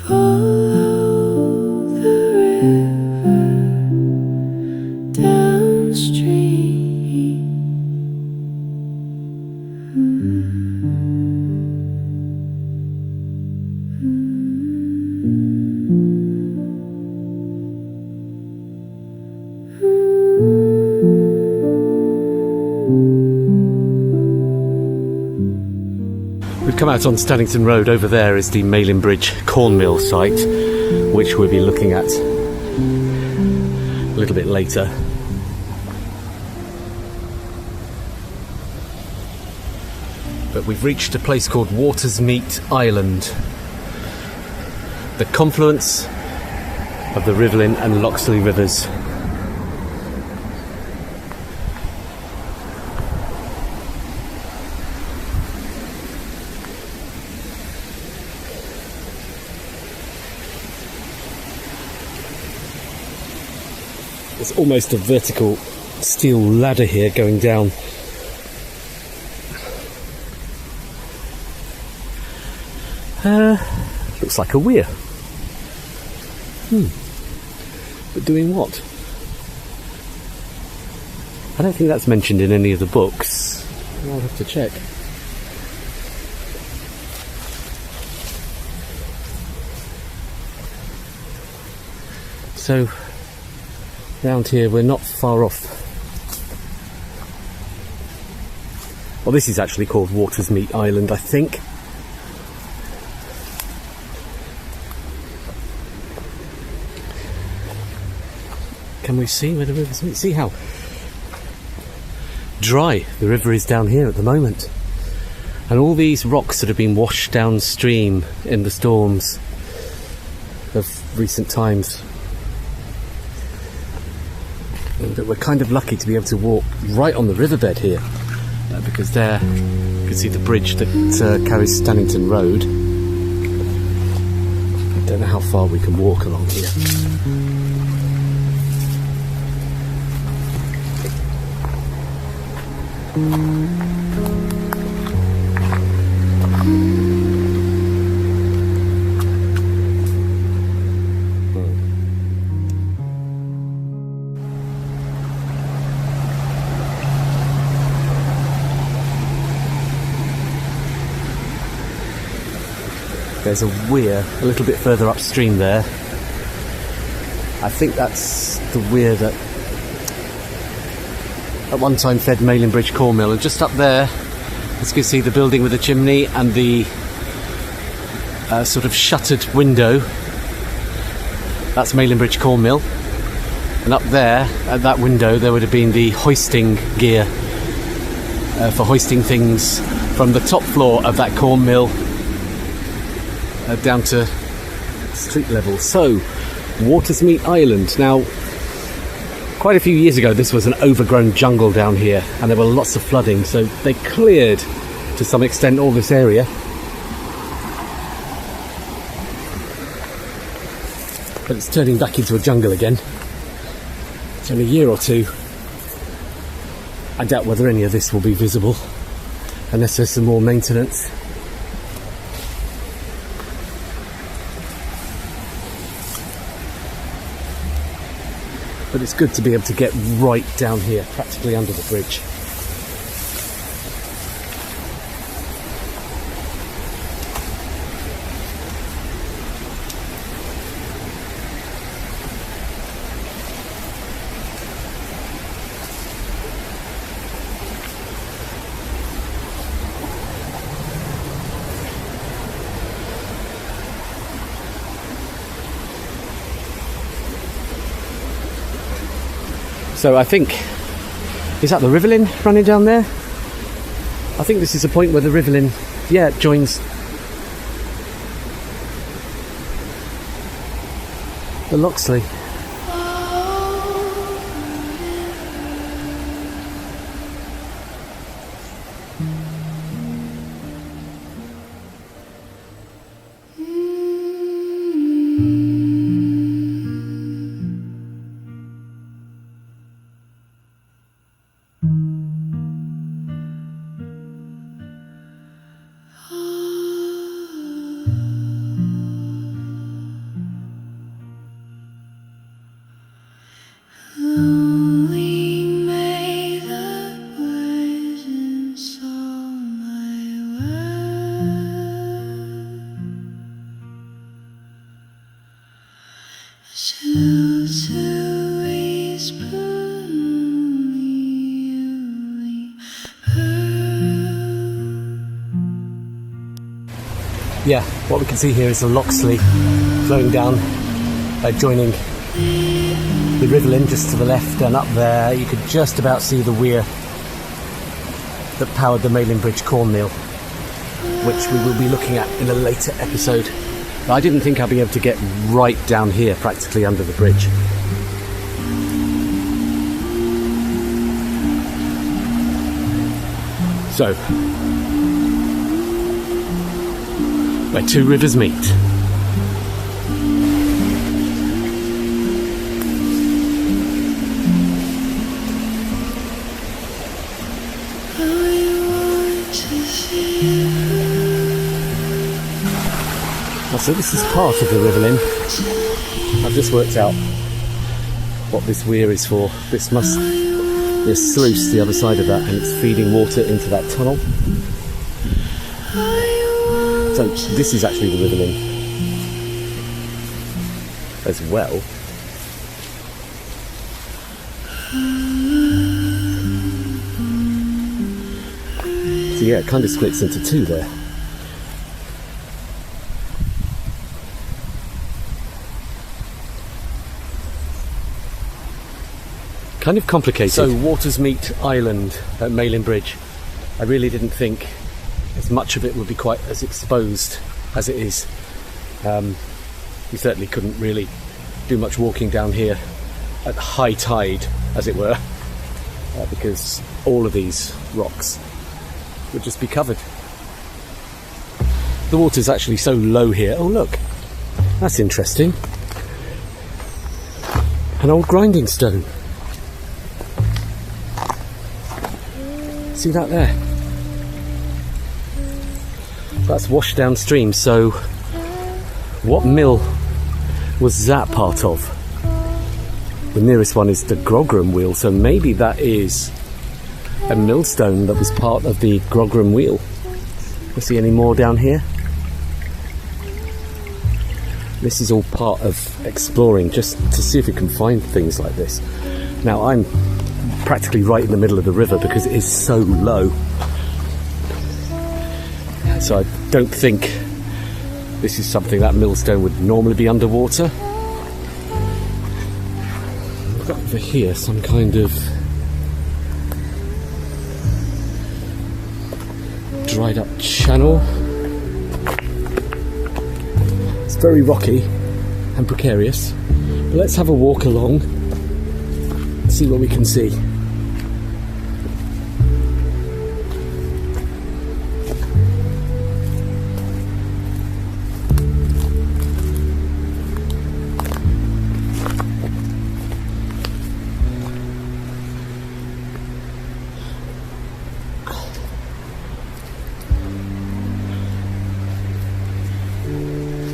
Follow the river downstream. We've come out on Stannington Road. Over there is the Malin Bridge corn mill site, which we'll be looking at a little bit later. But we've reached a place called Watersmeet Island, the confluence of the Rivelin and Loxley rivers. There's almost a vertical steel ladder here going down. Looks like a weir. But doing what? I don't think that's mentioned in any of the books. I'll have to check. So, round here we're not far off. Well, this is actually called Watersmeet Island, I think. Can we see where the river's meet? See how dry the river is down here at the moment. And all these rocks that have been washed downstream in the storms of recent times. And we're kind of lucky to be able to walk right on the riverbed here, because there you can see the bridge that carries Stannington Road. I don't know how far we can walk along here. There's a weir a little bit further upstream there. I think that's the weir that at one time fed Malin Bridge corn mill. And just up there, as you can see, the building with the chimney and the sort of shuttered window. That's Malin Bridge corn mill. And up there, at that window, there would have been the hoisting gear for hoisting things from the top floor of that corn mill down to street level. So, Watersmeet Island. Now, quite a few years ago, this was an overgrown jungle down here, and there were lots of flooding, so they cleared, to some extent, all this area. But it's turning back into a jungle again. It's only a year or two. I doubt whether any of this will be visible, unless there's some more maintenance. But it's good to be able to get right down here, practically under the bridge. So I think, is that the Rivelin running down there? I think this is the point where the Rivelin, yeah, joins the Loxley. Still to whisper Yeah, what we can see here is the Loxley flowing down, joining the Rivelin just to the left, and up there you could just about see the weir that powered the Malin Bridge cornmeal, which we will be looking at in a later episode. But I didn't think I'd be able to get right down here, practically under the bridge. So, where two rivers meet. So this is part of the Rivelin. I've just worked out what this weir is for. This must be a sluice the other side of that, and it's feeding water into that tunnel. So this is actually the Rivelin as well. So yeah, it kind of splits into two there. Kind of complicated. So Watersmeet Island at Malin Bridge. I really didn't think as much of it would be quite as exposed as it is. You certainly couldn't really do much walking down here at high tide, as it were, because all of these rocks would just be covered. The water's actually so low here. Oh look, that's interesting. An old grinding stone. See that there? That's washed downstream, so what mill was that part of? The nearest one is the Grogram wheel, so maybe that is a millstone that was part of the Grogram wheel. You see any more down here? This is all part of exploring, just to see if we can find things like this. Now I'm practically right in the middle of the river because it is so low. So I don't think this is something that millstone would normally be underwater. We've got over here some kind of dried up channel. It's very rocky and precarious, but let's have a walk along and see what we can see.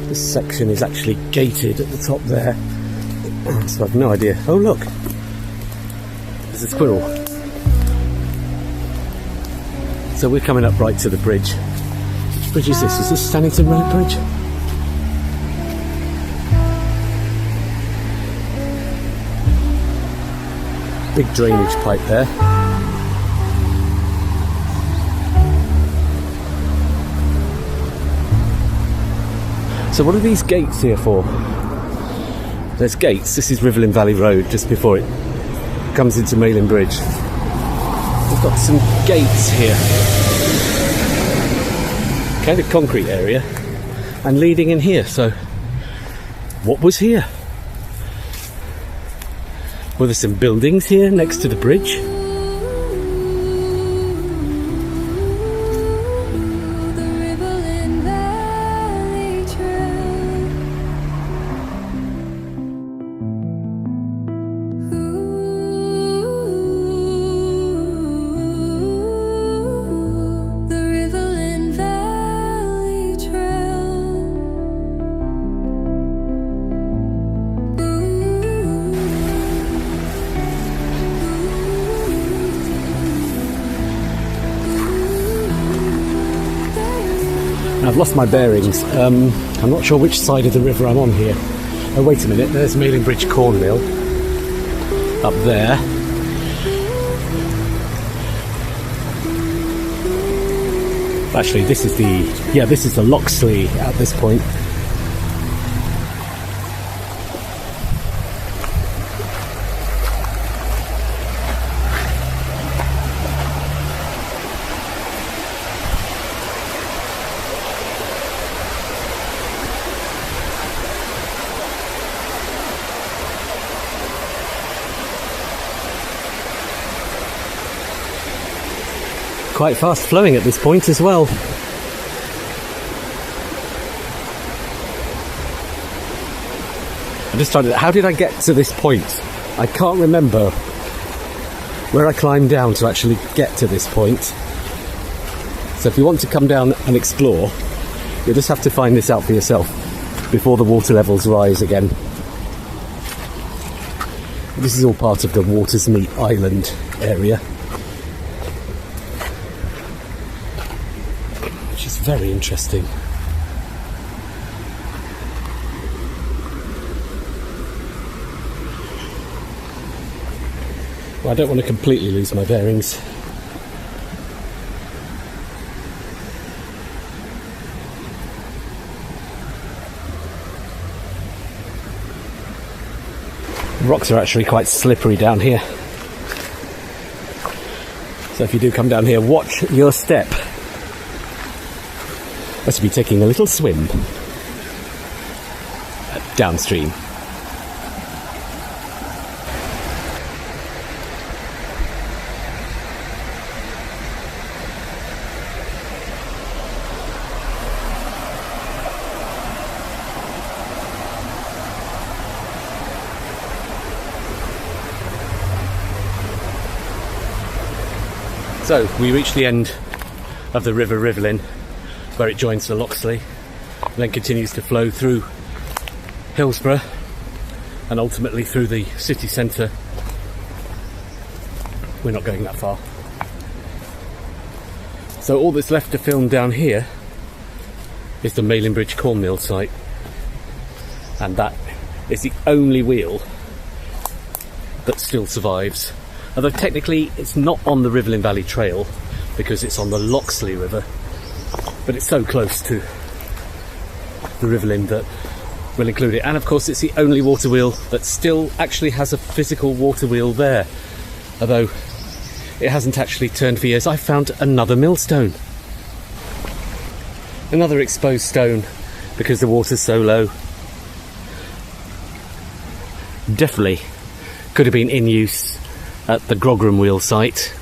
This section is actually gated at the top there, so I've no idea. Oh look, there's a squirrel. So we're coming up right to the bridge. Which bridge is this? Is this Stannington Road Bridge? Big drainage pipe there. So what are these gates here for? There's gates. This is Rivelin Valley Road just before it comes into Malin Bridge. We've got some gates here. Kind of concrete area and leading in here. So what was here? Were there some buildings here next to the bridge? the Rivelin Valley Trail. The Rivelin Valley Trail. I've lost my bearings. I'm not sure which side of the river I'm on here. Oh, wait a minute, there's Malin Bridge corn mill up there. Actually, this is the Loxley at this point. Quite fast flowing at this point as well. I'm just trying to... How did I get to this point? I can't remember where I climbed down to actually get to this point. So if you want to come down and explore, you'll just have to find this out for yourself before the water levels rise again. This is all part of the Watersmeet Island area, which is very interesting. Well, I don't want to completely lose my bearings. Rocks are actually quite slippery down here. So if you do come down here, watch your step. Let's be taking a little swim downstream. So we reached the end of the River Rivelin, where it joins the Loxley, and then continues to flow through Hillsborough and ultimately through the city centre. We're not going that far. So all that's left to film down here is the Malin Bridge corn mill site, and that is the only wheel that still survives. Although technically it's not on the Rivelin Valley Trail because it's on the Loxley River, but it's so close to the Rivelin that we'll include it. And of course it's the only water wheel that still actually has a physical water wheel there, although it hasn't actually turned for years. I found another millstone, another exposed stone, because the water's so low. Definitely could have been in use at the Grogram wheel site,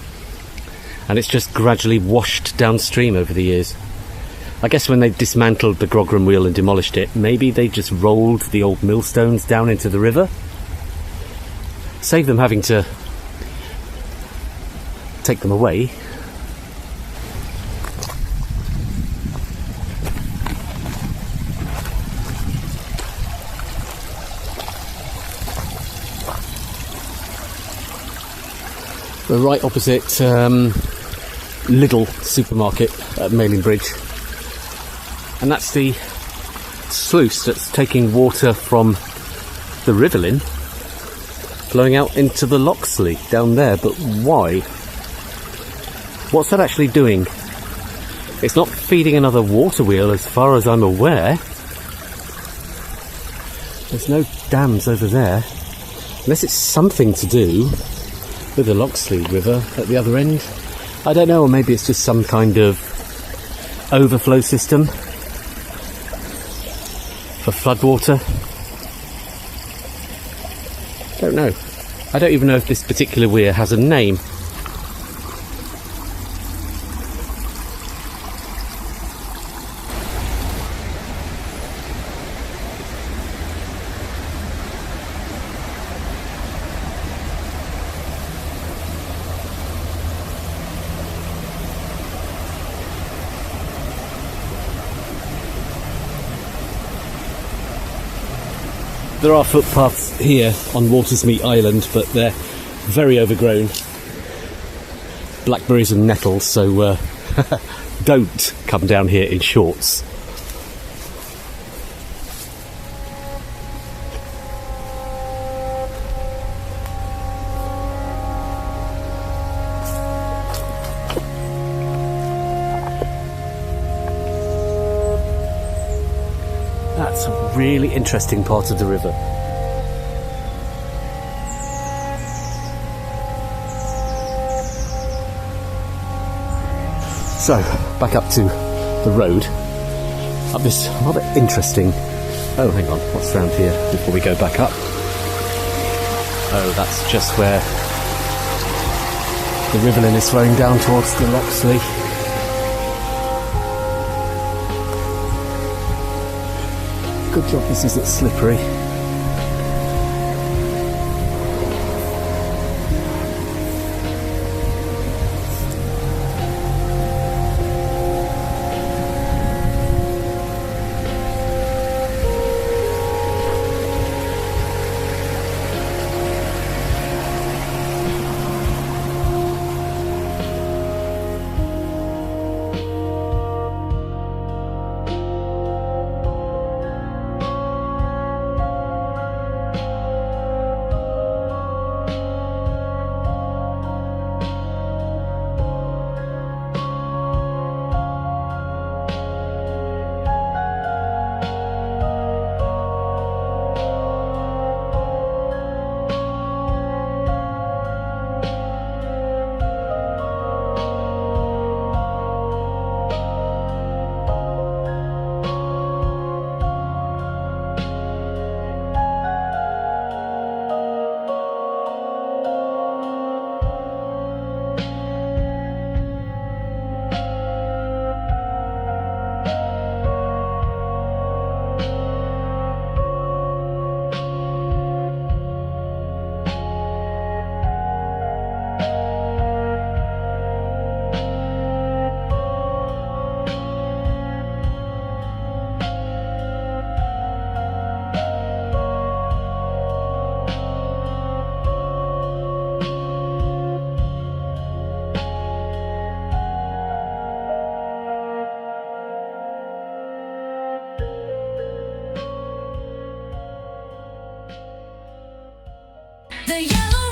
and it's just gradually washed downstream over the years. I guess when they dismantled the Grogram wheel and demolished it, maybe they just rolled the old millstones down into the river. Save them having to take them away. We're right opposite Lidl supermarket at Malin Bridge, and that's the sluice that's taking water from the Rivelin flowing out into the Loxley down there. But why? What's that actually doing? It's not feeding another water wheel as far as I'm aware. There's no dams over there, unless it's something to do with the Loxley River at the other end. I don't know, or maybe it's just some kind of overflow system for floodwater. Don't know. I don't even know if this particular weir has a name. There are footpaths here on Watersmeet Island, but they're very overgrown. Blackberries and nettles, so don't come down here in shorts. That's a really interesting part of the river. So, back up to the road, up this rather interesting... Oh, hang on, what's around here before we go back up? Oh, that's just where the Rivelin is flowing down towards the Loxley. Good job this isn't slippery. The yellow